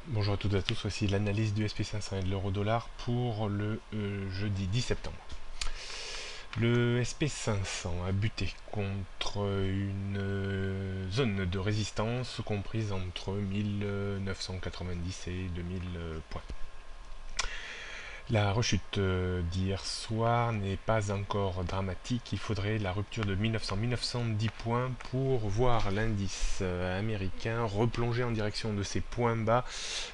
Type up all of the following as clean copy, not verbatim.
Bonjour à toutes et à tous, voici l'analyse du SP500 et de l'euro-dollar pour le jeudi 10 septembre. Le SP500 a buté contre une zone de résistance comprise entre 1990 et 2000 points. La rechute d'hier soir n'est pas encore dramatique, il faudrait la rupture de 1900-1910 points pour voir l'indice américain replonger en direction de ses points bas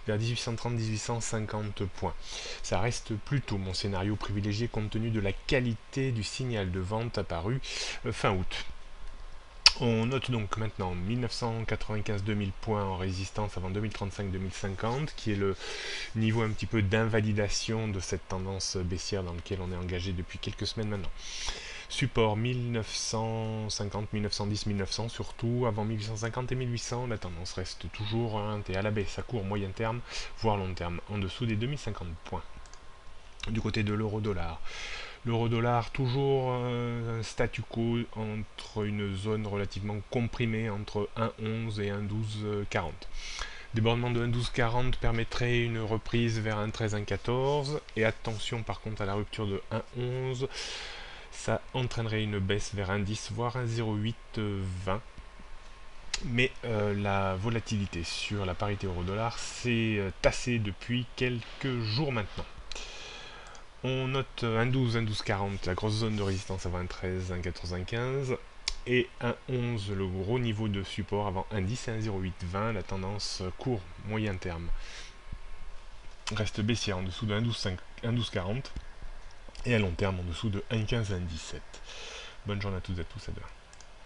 vers 1830-1850 points. Ça reste plutôt mon scénario privilégié compte tenu de la qualité du signal de vente apparu fin août. On note donc maintenant 1995-2000 points en résistance avant 2035-2050, qui est le niveau un petit peu d'invalidation de cette tendance baissière dans laquelle on est engagé depuis quelques semaines maintenant. Support 1950, 1910, 1900 surtout, avant 1850 et 1800, la tendance reste toujours orientée à la baisse à court, moyen terme, voire long terme, en dessous des 2050 points. Du côté de l'euro-dollar, l'euro-dollar, toujours un statu quo entre une zone relativement comprimée entre 1,11 et 1,1240. Débordement de 1,1240 permettrait une reprise vers 1,13, 1,14. Et attention par contre à la rupture de 1,11. Ça entraînerait une baisse vers 1,10, voire 1,0820. Mais la volatilité sur la parité euro-dollar s'est tassée depuis quelques jours maintenant. On note 1,12, 1,1240, la grosse zone de résistance avant 1,13, 1,14, 1,15. Et 1,11 le gros niveau de support avant 1,10 et 1,0820, la tendance court moyen terme reste baissière en dessous de 1,1240 et à long terme en dessous de 1,15 1,17. Bonne journée à toutes et à tous, à demain.